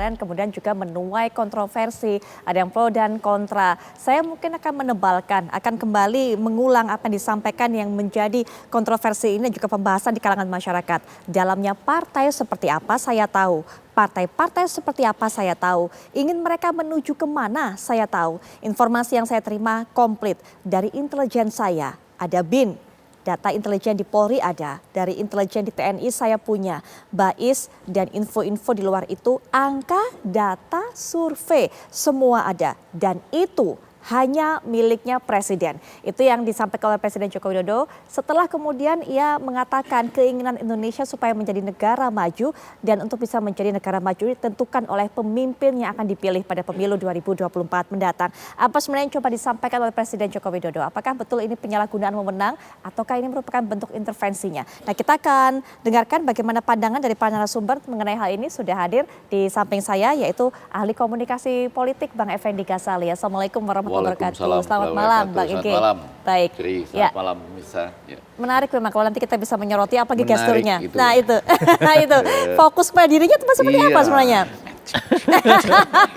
kemarin kemudian juga menuai kontroversi, ada yang pro dan kontra. Saya mungkin akan menebalkan, akan kembali mengulang apa yang disampaikan yang menjadi kontroversi ini juga pembahasan di kalangan masyarakat. Dalamnya partai seperti apa saya tahu. Partai-partai seperti apa saya tahu. Ingin mereka menuju kemana saya tahu. Informasi yang saya terima komplit dari intelijen saya. Ada BIN. Data intelijen di Polri ada, dari intelijen di TNI saya punya, BAIS dan info-info di luar itu, angka, data, survei, semua ada. Dan itu hanya miliknya Presiden. Itu yang disampaikan oleh Presiden Joko Widodo setelah kemudian ia mengatakan keinginan Indonesia supaya menjadi negara maju dan untuk bisa menjadi negara maju ditentukan oleh pemimpin yang akan dipilih pada pemilu 2024 mendatang. Apa sebenarnya yang coba disampaikan oleh Presiden Joko Widodo? Apakah betul ini penyalahgunaan wewenang ataukah ini merupakan bentuk intervensinya? Nah, kita akan dengarkan bagaimana pandangan dari para narasumber mengenai hal ini. Sudah hadir di samping saya yaitu ahli komunikasi politik Bang Effendi Ghazali. Assalamualaikum warahmatullahi wabarakatuh. Selamat malam Bang Ege. Selamat malam. Baik. Selamat malam Misa. Ya. Menarik memang kalau nanti kita bisa menyoroti apa gesturnya. Itu. Nah itu, nah itu fokus pada dirinya itu seperti apa sebenarnya?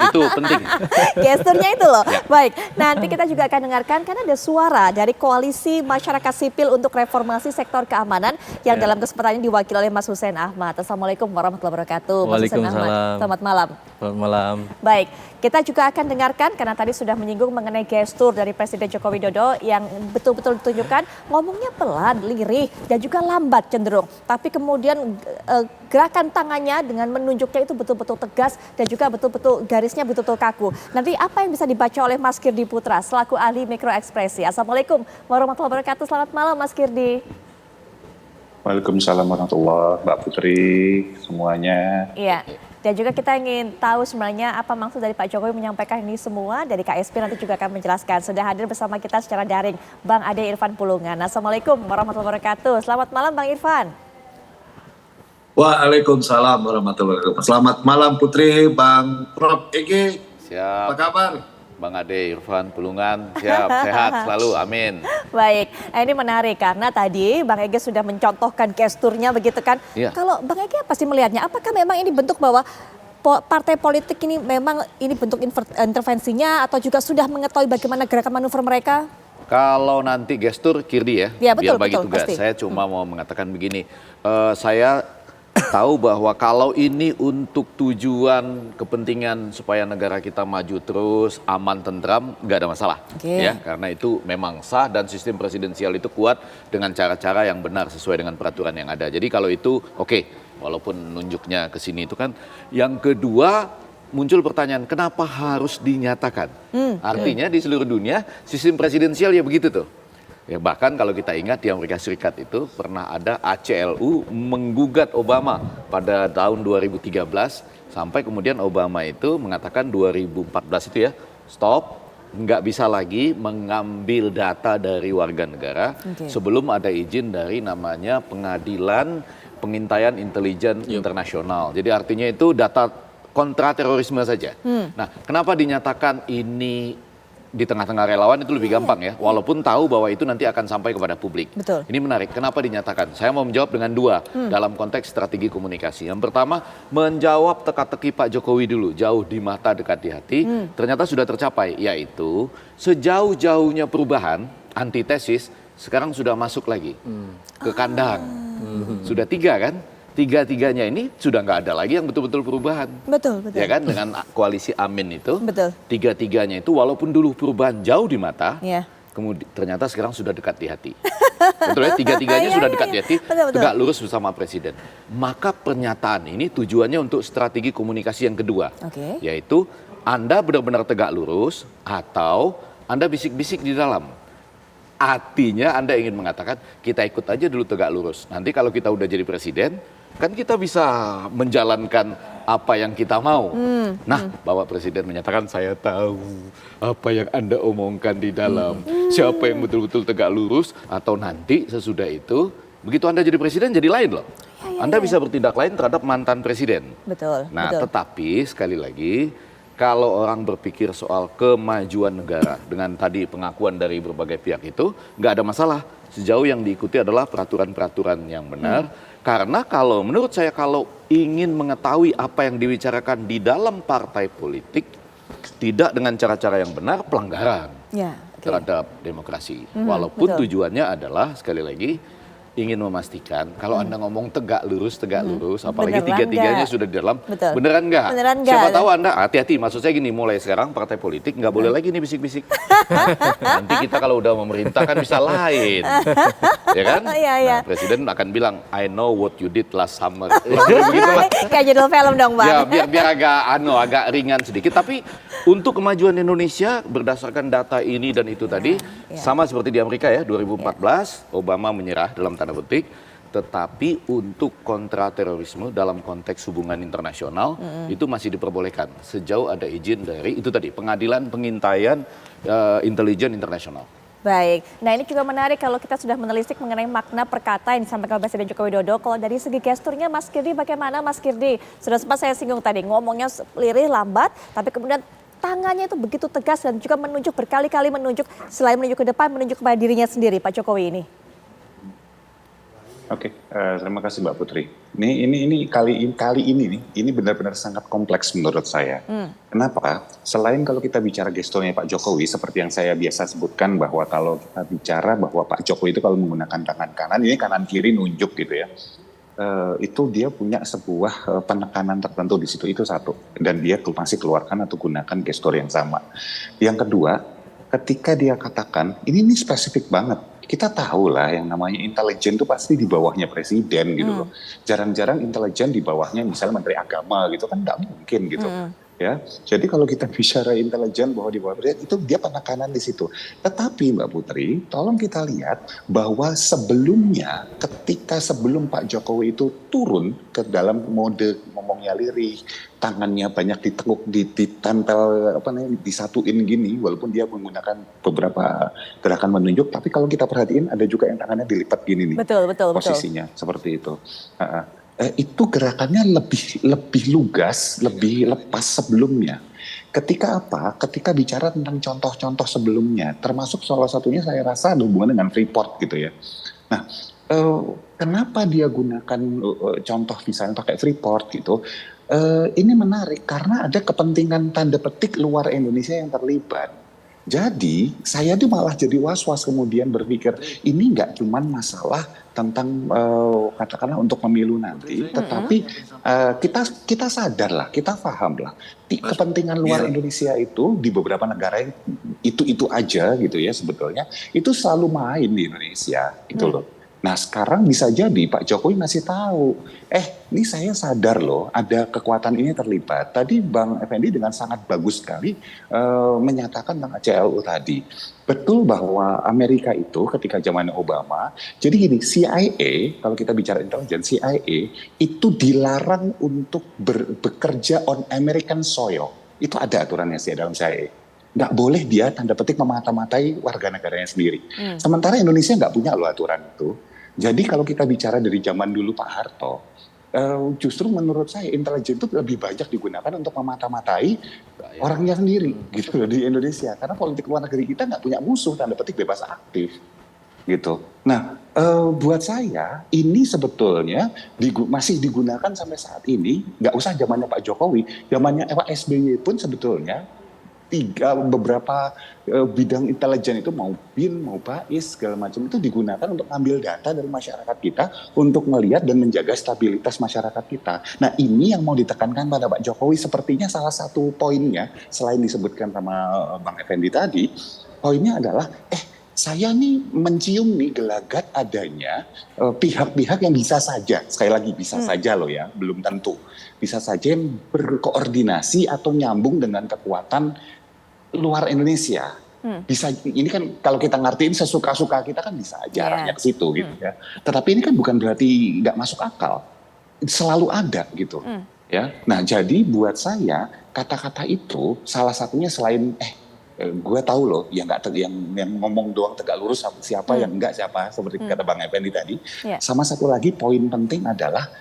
Itu penting. Gesturnya itu loh. Ya. Baik, nanti kita juga akan dengarkan karena ada suara dari Koalisi Masyarakat Sipil untuk Reformasi Sektor Keamanan yang dalam kesempatan ini diwakili oleh Mas Hussein Ahmad. Assalamualaikum warahmatullahi wabarakatuh. Mas Hussein Ahmad. Selamat malam. Selamat malam. Baik, kita juga akan dengarkan karena tadi sudah menyinggung mengenai gestur dari Presiden Joko Widodo yang betul-betul ditunjukkan ngomongnya pelan, lirih dan juga lambat cenderung. Tapi kemudian gerakan tangannya dengan menunjuknya itu betul-betul tegas dan juga betul-betul garisnya betul-betul kaku. Nanti apa yang bisa dibaca oleh Mas Kirdi Putra selaku ahli mikroekspresi. Assalamualaikum warahmatullahi wabarakatuh. Selamat malam Mas Kirdi. Waalaikumsalam warahmatullahi Mbak Putri semuanya. Iya. Dan juga kita ingin tahu sebenarnya apa maksud dari Pak Jokowi menyampaikan ini semua. Dari KSP nanti juga akan menjelaskan. Sudah hadir bersama kita secara daring Bang Ade Irfan Pulungan. Assalamualaikum warahmatullahi wabarakatuh. Selamat malam Bang Irfan. Waalaikumsalam warahmatullahi wabarakatuh. Selamat malam Putri, Bang Prof. Ege. Siap. Apa kabar? Bang Ade Irfan Pulungan, siap, sehat selalu, amin. Baik, ini menarik karena tadi Bang Ege sudah mencontohkan gesturnya begitu kan. Iya. Kalau Bang Ege pasti melihatnya, apakah memang ini bentuk bahwa partai politik ini memang ini bentuk intervensinya atau juga sudah mengetahui bagaimana gerakan manuver mereka? Kalau nanti gestur Kirdi ya, betul, biar bagi betul, tugas. pasti. Saya cuma mau mengatakan begini, saya tahu bahwa kalau ini untuk tujuan kepentingan supaya negara kita maju terus, aman, tentram, nggak ada masalah. Ya, karena itu memang sah dan sistem presidensial itu kuat dengan cara-cara yang benar sesuai dengan peraturan yang ada. Jadi kalau itu oke, walaupun nunjuknya ke sini itu kan. Yang kedua, muncul pertanyaan kenapa harus dinyatakan? Artinya di seluruh dunia sistem presidensial ya begitu tuh. Ya, bahkan kalau kita ingat di Amerika Serikat itu pernah ada ACLU menggugat Obama pada tahun 2013 sampai kemudian Obama itu mengatakan 2014 itu ya stop, nggak bisa lagi mengambil data dari warga negara sebelum ada izin dari namanya pengadilan pengintaian intelijen internasional. Jadi artinya itu data kontra terorisme saja. Nah, kenapa dinyatakan ini di tengah-tengah relawan itu lebih gampang ya, walaupun tahu bahwa itu nanti akan sampai kepada publik. Betul. Ini menarik, kenapa dinyatakan? Saya mau menjawab dengan dua dalam konteks strategi komunikasi. Yang pertama, menjawab teka-teki Pak Jokowi dulu, jauh di mata dekat di hati, ternyata sudah tercapai, yaitu sejauh-jauhnya perubahan, antitesis, sekarang sudah masuk lagi ke kandang. Sudah 3 kan? Tiga-tiganya ini sudah nggak ada lagi yang betul-betul perubahan. Betul, betul. Ya kan, dengan koalisi Amin itu, Betul. tiga-tiganya itu walaupun dulu perubahan jauh di mata, Iya. kemudian ternyata sekarang sudah dekat di hati. Betul ya, tiga-tiganya sudah dekat di hati, tegak lurus bersama Presiden. Maka pernyataan ini tujuannya untuk strategi komunikasi yang kedua, yaitu Anda benar-benar tegak lurus atau Anda bisik-bisik di dalam. Artinya Anda ingin mengatakan kita ikut aja dulu tegak lurus. Nanti kalau kita udah jadi presiden, kan kita bisa menjalankan apa yang kita mau. Nah, Bapak Presiden menyatakan saya tahu apa yang Anda omongkan di dalam. Siapa yang betul-betul tegak lurus atau nanti sesudah itu, begitu Anda jadi presiden jadi lain loh. Anda bisa bertindak lain terhadap mantan presiden. Betul. Nah, betul. tetapi sekali lagi, kalau orang berpikir soal kemajuan negara dengan tadi pengakuan dari berbagai pihak itu, nggak ada masalah. Sejauh yang diikuti adalah peraturan-peraturan yang benar. Karena kalau menurut saya kalau ingin mengetahui apa yang dibicarakan di dalam partai politik, tidak dengan cara-cara yang benar, pelanggaran Ya, oke. terhadap demokrasi. Walaupun betul. tujuannya adalah sekali lagi ingin memastikan kalau Anda ngomong tegak lurus, apalagi Beneran tiga-tiganya nggak? sudah di dalam, Betul. beneran nggak? Beneran nggak? Siapa tahu Anda hati-hati. Maksud saya gini, mulai sekarang partai politik nggak boleh lagi nih bisik-bisik. Nanti kita kalau udah memerintah kan bisa lain, ya kan? Iya, iya. Nah, Presiden akan bilang, I know what you did last summer. Begitulah. Kayak judul film dong, Bang. Ya biar agak ringan sedikit. Tapi untuk kemajuan Indonesia berdasarkan data ini dan itu tadi sama seperti di Amerika ya 2014 Obama menyerah dalam tanda petik. Tetapi untuk kontra terorisme dalam konteks hubungan internasional itu masih diperbolehkan sejauh ada izin dari itu tadi pengadilan pengintaian intelijen internasional. Baik, nah ini juga menarik kalau kita sudah menelisik mengenai makna perkata yang disampaikan Presiden Joko Widodo. Kalau dari segi gesturnya Mas Kirdi bagaimana Mas Kirdi? Sudah sempat saya singgung tadi, ngomongnya lirih, lambat, tapi kemudian tangannya itu begitu tegas dan juga menunjuk berkali-kali menunjuk, selain menunjuk ke depan, menunjuk kepada dirinya sendiri Pak Jokowi ini. Oke, terima kasih Mbak Putri. Ini kali ini nih, ini benar-benar sangat kompleks menurut saya. Kenapa? Selain kalau kita bicara gesturnya Pak Jokowi, seperti yang saya biasa sebutkan bahwa kalau kita bicara bahwa Pak Jokowi itu kalau menggunakan tangan kanan, ini kanan kiri nunjuk gitu ya. Itu dia punya sebuah penekanan tertentu di situ, itu satu. Dan dia masih keluarkan atau gunakan gestur yang sama. Yang kedua, ketika dia katakan, ini spesifik banget. Kita tahu lah yang namanya intelijen itu pasti di bawahnya presiden gitu loh. Jarang-jarang intelijen di bawahnya misalnya menteri agama gitu kan nggak mungkin gitu. Ya, jadi kalau kita bicara intelijen bahwa di bawah presiden itu dia penekanan di situ. Tetapi Mbak Putri, tolong kita lihat bahwa sebelumnya ketika sebelum Pak Jokowi itu turun ke dalam mode ngomongnya lirih, tangannya banyak ditekuk, ditempel disatuin gini, walaupun dia menggunakan beberapa gerakan menunjuk, tapi kalau kita perhatiin ada juga yang tangannya dilipat gini nih. Betul. Posisinya seperti itu. Itu gerakannya lebih lugas, lebih lepas sebelumnya. Ketika apa? Ketika bicara tentang contoh-contoh sebelumnya, termasuk salah satunya saya rasa ada hubungan dengan Freeport gitu ya. Nah, kenapa dia gunakan contoh misalnya pakai Freeport gitu? Ini menarik karena ada kepentingan tanda petik luar Indonesia yang terlibat. Jadi saya tuh malah jadi was-was kemudian berpikir ini nggak cuma masalah tentang katakanlah untuk pemilu nanti, tetapi kita sadar lah, kita paham lah kepentingan luar Indonesia itu di beberapa negara yang itu aja gitu ya sebetulnya itu selalu main di Indonesia gitu loh. Nah sekarang bisa jadi Pak Jokowi masih tahu, ini saya sadar loh ada kekuatan ini terlibat. Tadi Bang Effendi dengan sangat bagus sekali menyatakan tentang CLU tadi. Betul bahwa Amerika itu ketika zaman Obama, jadi gini CIA, kalau kita bicara intelijen, CIA itu dilarang untuk bekerja on American soil. Itu ada aturannya sih dalam CIA. Nggak boleh dia tanda petik memata-matai warga negaranya sendiri. Sementara Indonesia nggak punya loh aturan itu. Jadi kalau kita bicara dari zaman dulu Pak Harto, justru menurut saya intelijen itu lebih banyak digunakan untuk memata-matai orangnya sendiri gitu loh di Indonesia. Karena politik luar negeri kita nggak punya musuh tanda petik bebas aktif gitu. Nah buat saya ini sebetulnya masih digunakan sampai saat ini. Nggak usah zamannya Pak Jokowi, zamannya Pak SBY pun sebetulnya beberapa bidang intelijen itu mau BIN, mau BAIS, segala macam itu digunakan untuk ambil data dari masyarakat kita untuk melihat dan menjaga stabilitas masyarakat kita. Nah ini yang mau ditekankan pada Pak Jokowi sepertinya salah satu poinnya selain disebutkan sama Bang Effendi tadi, poinnya adalah saya nih mencium nih gelagat adanya pihak-pihak yang bisa saja, sekali lagi bisa saja loh ya, belum tentu, bisa saja yang berkoordinasi atau nyambung dengan kekuatan luar Indonesia. Bisa, ini kan kalau kita ngertiin sesuka-suka kita kan bisa aja arahnya ke situ gitu ya. Tetapi ini kan bukan berarti nggak masuk akal, selalu ada gitu ya. Nah jadi buat saya kata-kata itu salah satunya selain gue tahu loh yang ngomong doang tegak lurus siapa yang enggak siapa seperti kata Bang Effendi tadi. Sama satu lagi poin penting adalah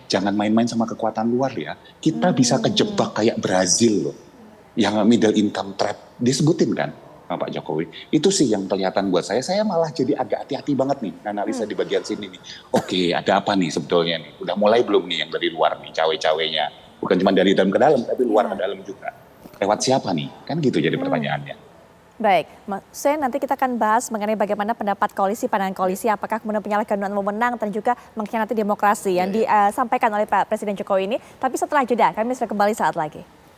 jangan main-main sama kekuatan luar ya. Kita bisa kejebak kayak Brazil loh, yang middle income trap disebutin kan. sama Pak Jokowi. Itu sih yang kelihatan buat saya. Saya malah jadi agak hati-hati banget nih analisa di bagian sini nih. Oke, ada apa nih sebetulnya nih? Udah mulai belum nih yang dari luar nih, cawe-cawenya? Bukan cuma dari dalam ke dalam, tapi luar ke dalam juga. Lewat siapa nih? Kan gitu jadi pertanyaannya. Baik, Mas Hussein, nanti kita akan bahas mengenai bagaimana pendapat koalisi, pandangan koalisi, apakah kemudian penyalahgunaan wewenang dan juga mengkhianati demokrasi yang disampaikan oleh Pak Presiden Jokowi ini. Tapi setelah jeda, kami sudah kembali saat lagi.